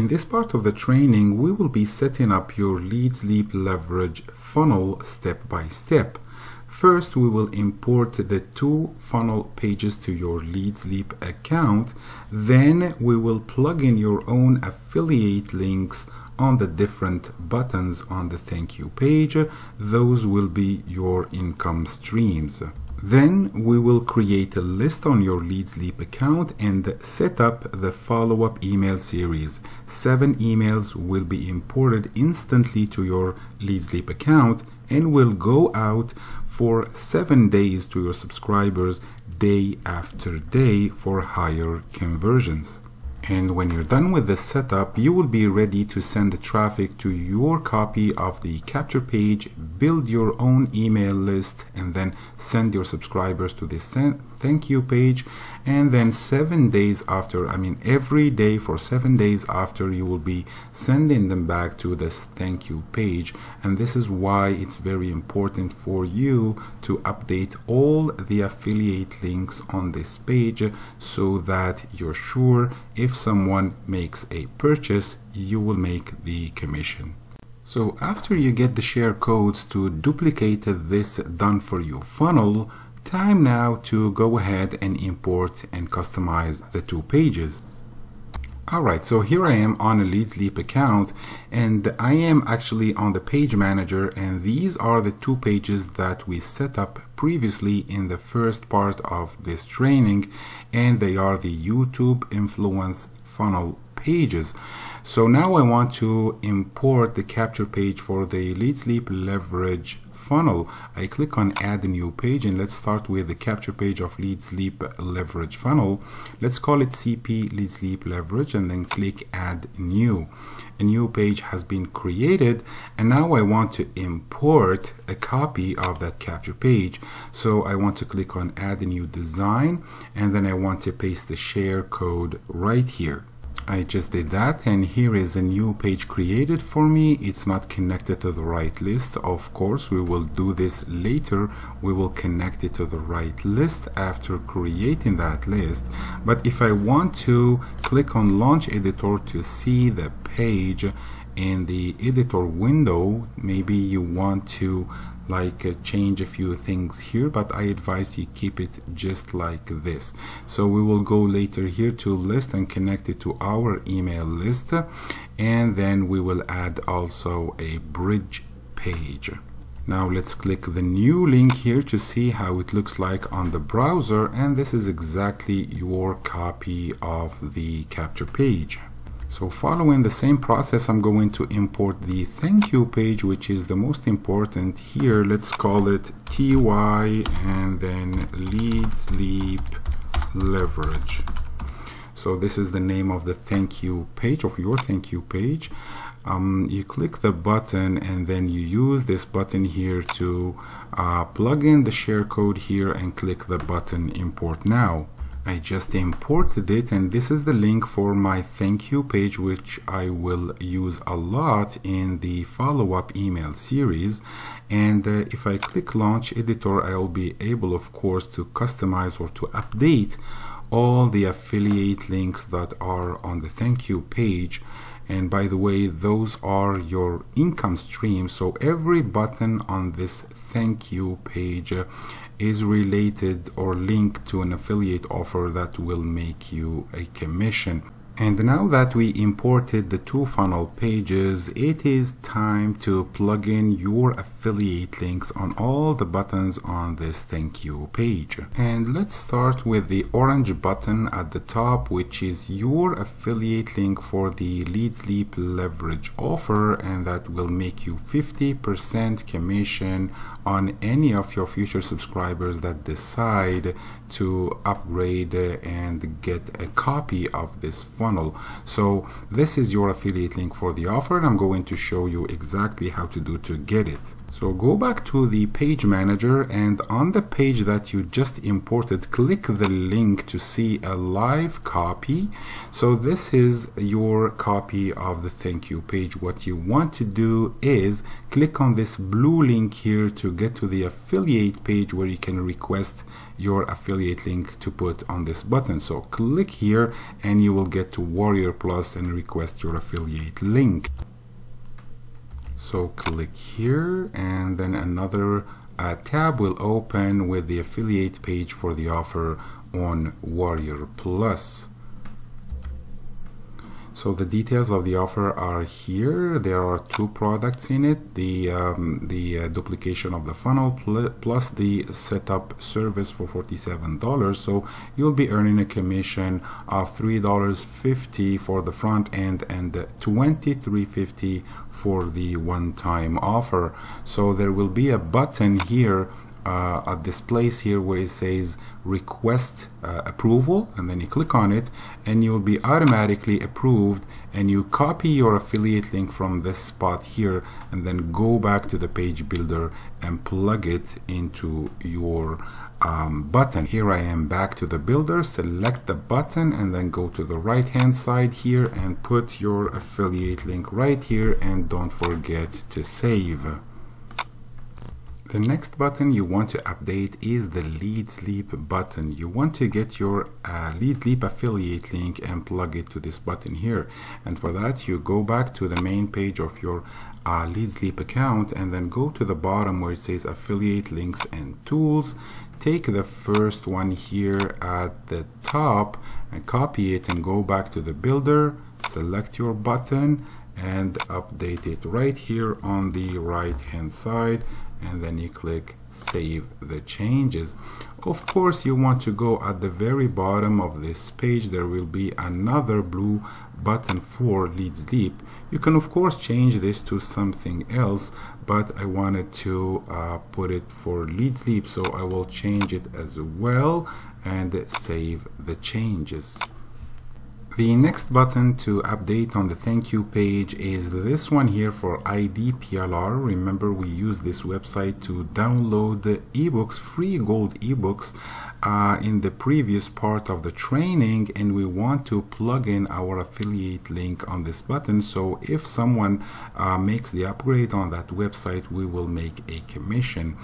In this part of the training, we will be setting up your Leadsleap leverage funnel step by step. First, we will import the 2 funnel pages to your Leadsleap account. Then we will plug in your own affiliate links on the different buttons on the thank you page. Those will be your income streams. Then we will create a list on your Leadsleap account and set up the follow-up email series. 7 emails will be imported instantly to your Leadsleap account and will go out for 7 days to your subscribers day after day for higher conversions. And when you're done with the setup, you will be ready to send the traffic to your copy of the capture page, build your own email list, and then send your subscribers to this thank you page. And then 7 days after, every day for 7 days after, you will be sending them back to this thank you page. And this is why it's very important for you to update all the affiliate links on this page so that you're sure if someone makes a purchase, you will make the commission. So after you get the share codes to duplicate this done for you funnel, time now to go ahead and import and customize the 2 pages. Alright, so here I am on a Leadsleap account and I am actually on the page manager, and these are the 2 pages that we set up previously in the first part of this training, and they are the YouTube influence funnel pages. So now I want to import the capture page for the Leadsleap leverage funnel. I click on add a new page, and let's start with the capture page of Leadsleap leverage funnel. Let's call it CP Leadsleap leverage and then click add new. A new page has been created, and now I want to import a copy of that capture page. So I want to click on add a new design, and then I want to paste the share code right here. I just did that, and here is a new page created for me. It's not connected to the right list. Of course, we will do this later. We will connect it to the right list after creating that list. But if I want to click on Launch Editor to see the page in the editor window, maybe you want to change a few things here, but I advise you keep it just like this. So we will go later here to list and connect it to our email list, and then we will add also a bridge page. Now let's click the new link here to see how it looks like on the browser, and this is exactly your copy of the capture page. So following the same process, I'm going to import the thank you page, which is the most important here. Let's call it TY and then Leadsleap leverage. So this is the name of the thank you page, of your thank you page. You click the button, and then you use this button here to plug in the share code here and click the button import now. I just imported it, and this is the link for my thank you page, which I will use a lot in the follow-up email series. And if I click Launch Editor, I'll be able, of course, to customize or to update all the affiliate links that are on the thank you page. And by the way, those are your income streams. So every button on this thank you page is related or linked to an affiliate offer that will make you a commission. And now that we imported the 2 funnel pages, it is time to plug in your affiliate links on all the buttons on this thank you page. And let's start with the orange button at the top, which is your affiliate link for the Leadsleap leverage offer, and that will make you 50% commission on any of your future subscribers that decide to upgrade and get a copy of this funnel. So this is your affiliate link for the offer, and I'm going to show you exactly how to do to get it. So go back to the page manager, and on the page that you just imported, click the link to see a live copy. So this is your copy of the thank you page. What you want to do is click on this blue link here to get to the affiliate page where you can request your affiliate link to put on this button. So click here and you will get to Warrior Plus and request your affiliate link. So click here, and then another tab will open with the affiliate page for the offer on Warrior Plus. So the details of the offer are here. There are two products in it, the duplication of the funnel plus the setup service for $47. So you'll be earning a commission of $3.50 for the front end and $23.50 for the one-time offer. So there will be a button here at this place here where it says request approval, and then you click on it and you will be automatically approved, and you copy your affiliate link from this spot here and then go back to the page builder and plug it into your button. Here I am back to the builder. Select the button and then go to the right hand side here and put your affiliate link right here, and don't forget to save. The next button you want to update is the Leadsleap button. You want to get your Leadsleap affiliate link and plug it to this button here. And for that, you go back to the main page of your Leadsleap account and then go to the bottom where it says affiliate links and tools. Take the first one here at the top and copy it and go back to the builder. Select your button and update it right here on the right hand side, and then you click save the changes. Of course, you want to go at the very bottom of this page. There will be another blue button for Leadsleap. You can of course change this to something else, but I wanted to put it for Leadsleap, so I will change it as well and save the changes. The next button to update on the thank you page is this one here for IDPLR. Remember, we use this website to download the ebooks, free gold ebooks in the previous part of the training, and we want to plug in our affiliate link on this button. So if someone makes the upgrade on that website, we will make a commission.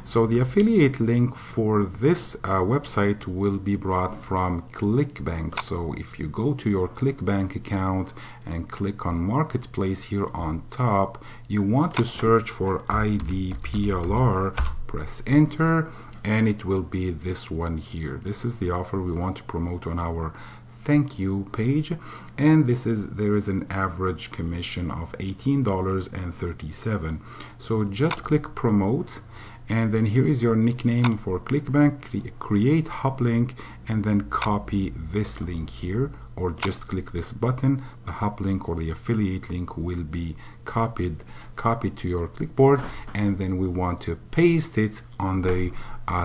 So the affiliate link for this website will be brought from ClickBank. So if you go to your ClickBank account and click on Marketplace here on top, you want to search for IDPLR, press enter, and it will be this one here. This is the offer we want to promote on our thank you page, and there is an average commission of $18.37. So just click promote, and then here is your nickname for ClickBank. Create hop link and then copy this link here, or just click this button. The hop link or the affiliate link will be copied to your clipboard, and then we want to paste it on the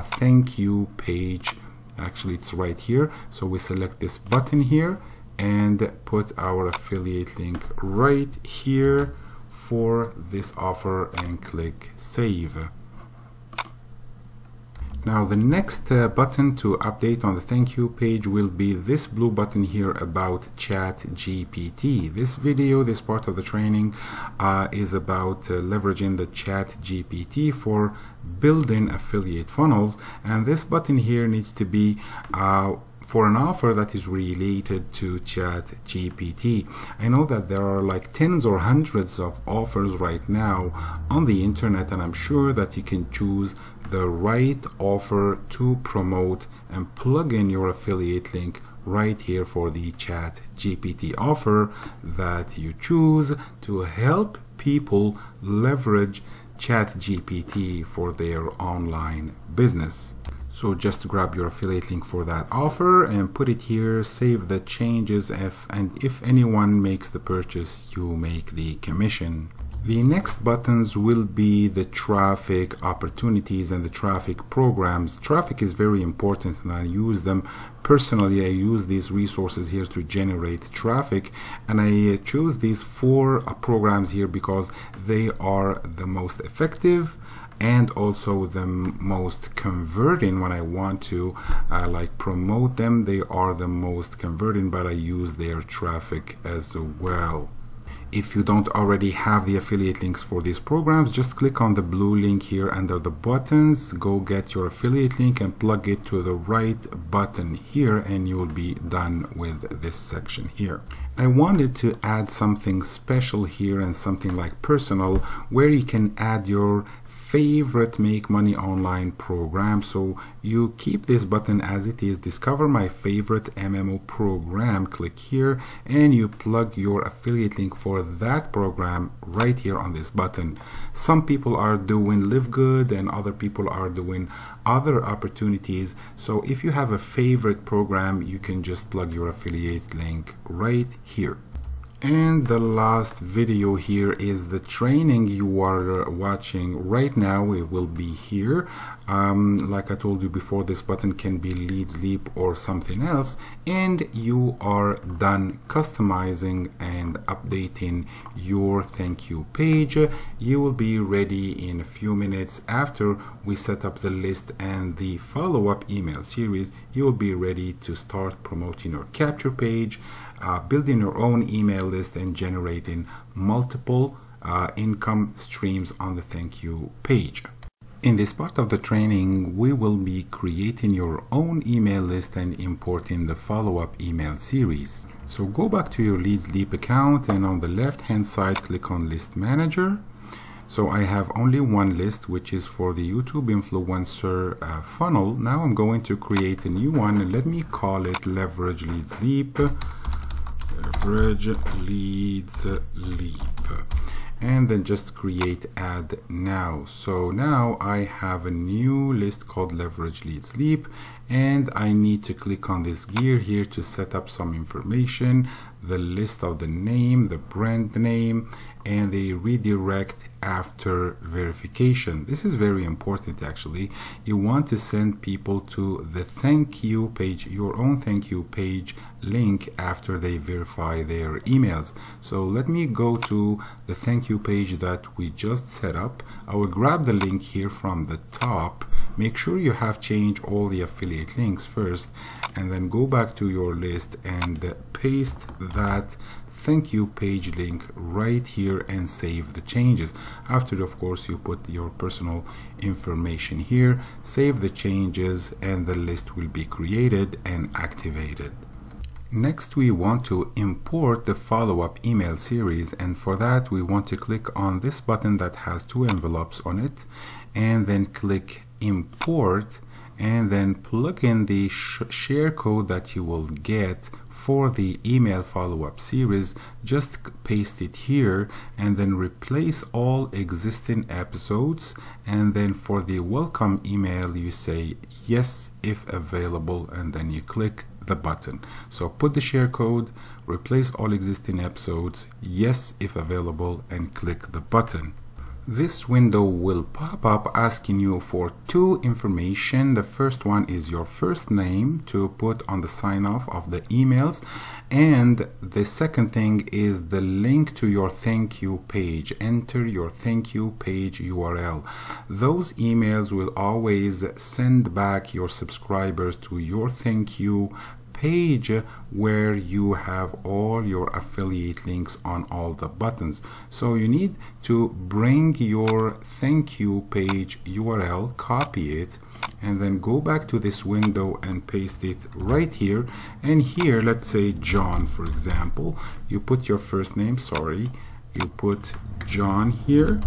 thank you page. Actually, it's right here. So we select this button here and put our affiliate link right here for this offer and click save. Now the next button to update on the thank you page will be this blue button here about ChatGPT. This video, this part of the training is about leveraging the ChatGPT for building affiliate funnels, and this button here needs to be for an offer that is related to ChatGPT. I know that there are like tens or hundreds of offers right now on the internet, and I'm sure that you can choose the right offer to promote and plug in your affiliate link right here for the ChatGPT offer that you choose to help people leverage ChatGPT for their online business. So just grab your affiliate link for that offer and put it here, save the changes, and if anyone makes the purchase, you make the commission. The next buttons will be the traffic opportunities and the traffic programs. Traffic is very important and I use them personally. I use these resources here to generate traffic, and I choose these 4 programs here because they are the most effective and also the most converting. When I want to like promote them, they are the most converting, but I use their traffic as well. If you don't already have the affiliate links for these programs, just click on the blue link here under the buttons, go get your affiliate link and plug it to the right button here, and you will be done with this section here. I wanted to add something special here and something like personal, where you can add your favorite make money online program. So you keep this button as it is, discover my favorite MMO program, click here and you plug your affiliate link for that program right here on this button. Some people are doing Live Good and other people are doing other opportunities. So if you have a favorite program, you can just plug your affiliate link right here. And the last video here is the training you are watching right now. It will be here. Like I told you before, this button can be Leadsleap or something else, and you are done customizing and updating your thank you page. You will be ready in a few minutes. After we set up the list and the follow-up email series, you will be ready to start promoting your capture page, building your own email list and generating multiple income streams on the thank you page. In this part of the training, we will be creating your own email list and importing the follow-up email series. So go back to your Leadsleap account and on the left hand side click on List Manager. So I have only one list, which is for the YouTube influencer funnel. Now I'm going to create a new one and let me call it Leverage Leadsleap. Leverage Leadsleap. And then just create add now. So now I have a new list called Leverage Leadsleap, and I need to click on this gear here to set up some information, the list of the name, the brand name, and the redirect after verification. This is very important actually. You want to send people to the thank you page, your own thank you page link after they verify their emails. So let me go to the thank you page that we just set up. I will grab the link here from the top. Make sure you have changed all the affiliate links first, and then go back to your list and paste that thank you page link right here and save the changes. After, of course, you put your personal information here, save the changes, and the list will be created and activated. Next, we want to import the follow-up email series, and for that we want to click on this button that has 2 envelopes on it, and then click import, and then plug in the share code that you will get for the email follow-up series. Just paste it here and then replace all existing episodes, and then for the welcome email you say yes if available, and then you click the button. So put the share code, replace all existing episodes, yes if available, and click the button. This window will pop up asking you for 2 information. The first one is your first name to put on the sign off of the emails, and the second thing is the link to your thank you page. Enter your thank you page URL. Those emails will always send back your subscribers to your thank you page where you have all your affiliate links on all the buttons. So you need to bring your thank you page URL, copy it, and then go back to this window and paste it right here. And here, let's say John, for example, you put your first name, you put John here,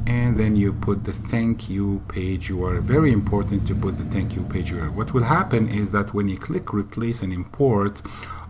and then you put the thank you page URL. Very important to put the thank you page URL. What will happen is that when you click replace and import,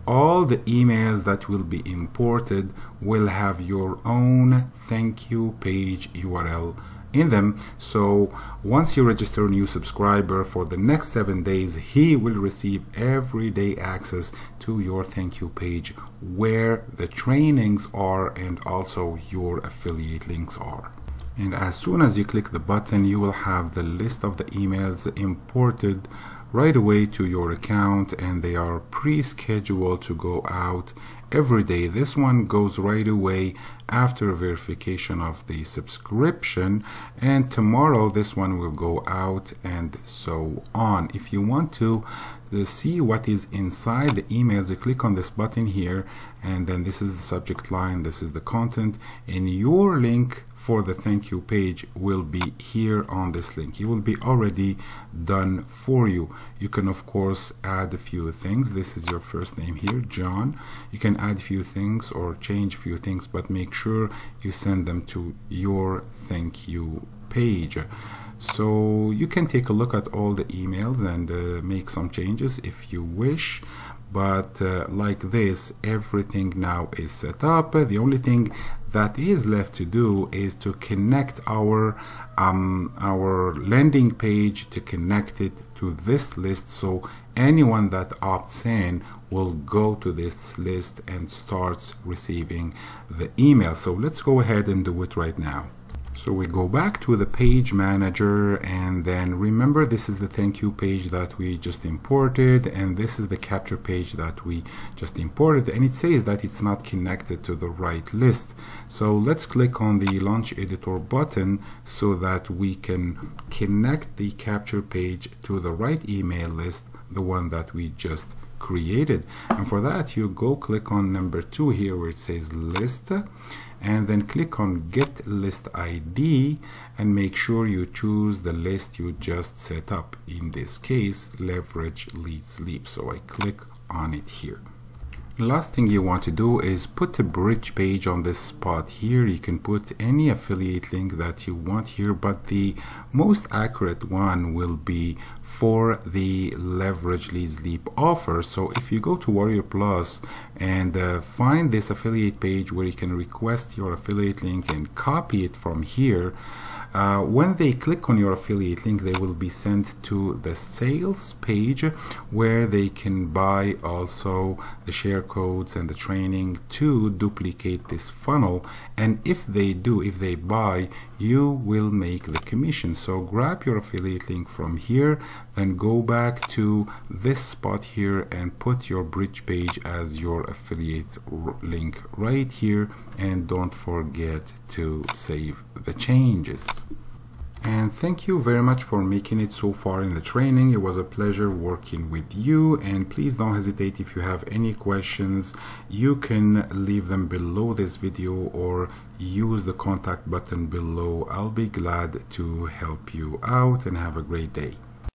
all the emails that will be imported will have your own thank you page URL in them. So once you register a new subscriber, for the next 7 days he will receive everyday access to your thank you page where the trainings are and also your affiliate links are. And as soon as you click the button, you will have the list of the emails imported right away to your account, and they are pre-scheduled to go out every day. This one goes right away after verification of the subscription, and tomorrow this one will go out, and so on. If you want to see what is inside the emails, you click on this button here, and then this is the subject line, this is the content, and your link for the thank you page will be here on this link. It will be already done for you. You can of course add a few things. This is your first name here, John. You can add a few things or change a few things, but make sure you send them to your thank you page. So you can take a look at all the emails and make some changes if you wish, but like this, everything now is set up. The only thing that is left to do is to connect our landing page, to connect it to this list, so anyone that opts in will go to this list and starts receiving the email. So let's go ahead and do it right now. So we go back to the page manager, and then remember, this is the thank you page that we just imported, and this is the capture page that we just imported, and it says that it's not connected to the right list. So let's click on the launch editor button so that we can connect the capture page to the right email list, the one that we just created. And for that, you go click on number 2 here where it says list, and then click on get list ID, and make sure you choose the list you just set up, in this case leverage Leadsleap. So I click on it here. Last thing you want to do is put a bridge page on this spot here. You can put any affiliate link that you want here, but the most accurate one will be for the leverage Leadsleap offer. So if you go to Warrior Plus and find this affiliate page where you can request your affiliate link and copy it from here, when they click on your affiliate link, they will be sent to the sales page where they can buy also the share codes and the training to duplicate this funnel. And if they buy, you will make the commission. So grab your affiliate link from here, then go back to this spot here and put your bridge page as your affiliate link right here, and don't forget to save the changes. And thank you very much for making it so far in the training. It was a pleasure working with you, and please don't hesitate, if you have any questions you can leave them below this video or use the contact button below. I'll be glad to help you out, and have a great day.